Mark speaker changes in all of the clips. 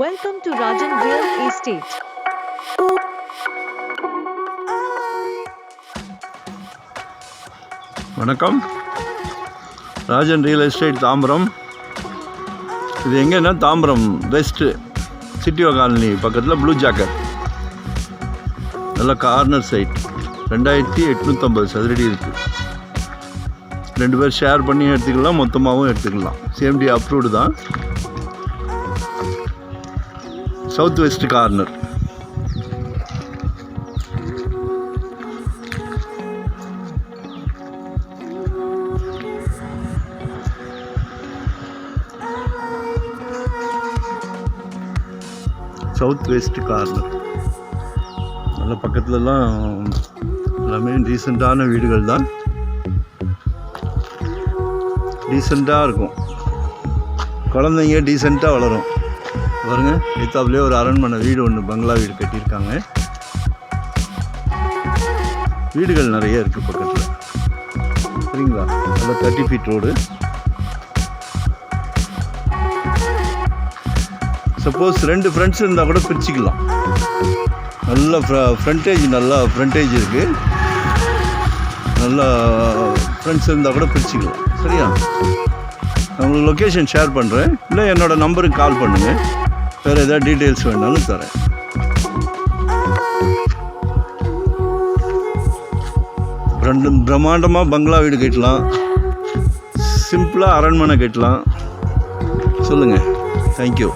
Speaker 1: Welcome to Rajan Real Estate.
Speaker 2: வணக்கம். Rajan real estate Tambaram. இது எங்கன்னா தாம்பரம் வெஸ்ட்டு சிட்டியோ காலனி பக்கத்தில் ப்ளூ ஜாக்கெட். நல்ல கார்னர் சைட். 2850 சதுரடி இருக்குது. 2 பேர் ஷேர் பண்ணி எடுத்துக்கலாம், மொத்தமாகவும் எடுத்துக்கலாம். CMD அப்ரூவ்டு தான். South west corner. South west corner. நல்ல பக்கத்துலலாம் எல்லாமே டீசெண்டான வீடுகள் தான். டீசெண்டாக இருக்கும். குழந்தைங்க டீசெண்டாக வளரும். பாருங்க, எத்தாப்புலேயே ஒரு அரண்மனை வீடு ஒன்று, பங்களா வீடு கட்டியிருக்காங்க. வீடுகள் நிறைய இருக்குது பக்கத்தில். சரிங்களா? நல்ல 30 ஃபீட் ரோடு. சப்போஸ் 2 ஃப்ரெண்ட்ஸ் இருந்தால் கூட பிரிச்சுக்கலாம். நல்ல ஃப்ரண்டேஜ் இருக்குது. நல்லா ஃப்ரெண்ட்ஸ் இருந்தால் கூட பிரிச்சுக்கலாம். சரியா? நான் உங்களுக்கு லொக்கேஷன் ஷேர் பண்ணுறேன். இல்லை என்னோடய நம்பருக்கு கால் பண்ணுங்கள். வேறு எதாவது டீட்டெயில்ஸ் வேணாலும் தரேன். பிரம்மாண்டமாக பங்களா வீடு கட்டலாம், சிம்பிளாக அரண்மனை கட்டலாம். சொல்லுங்கள். தேங்க்யூ.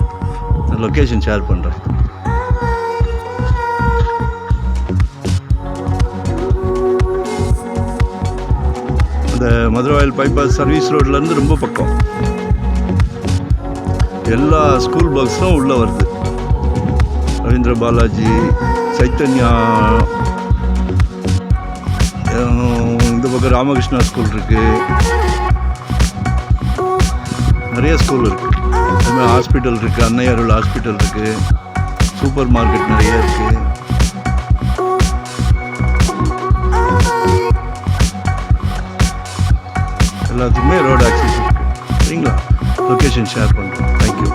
Speaker 2: நான் லொக்கேஷன் ஷேர் பண்ணுறேன். இந்த மதுரவாயல் பைபாஸ் சர்வீஸ் ரோட்லேருந்து ரொம்ப பக்கம். எல்லா ஸ்கூல் பஸ்ஸும் உள்ளே வருது. ரவீந்திர பாலாஜி, சைத்தன்யா, இந்த பக்கம் ராமகிருஷ்ணா ஸ்கூல் இருக்குது. நிறைய ஸ்கூல் இருக்குது. அதுமாதிரி ஹாஸ்பிட்டல் இருக்குது. அன்னை அருள் ஹாஸ்பிட்டல் இருக்குது. சூப்பர் மார்க்கெட் நிறைய இருக்குது. எல்லாத்துக்குமே ரோடு ஆக்சஸ் இருக்குது. சரிங்களா? லொக்கேஷன் ஷேர் பண்ணுறோம். தேங்க்யூ.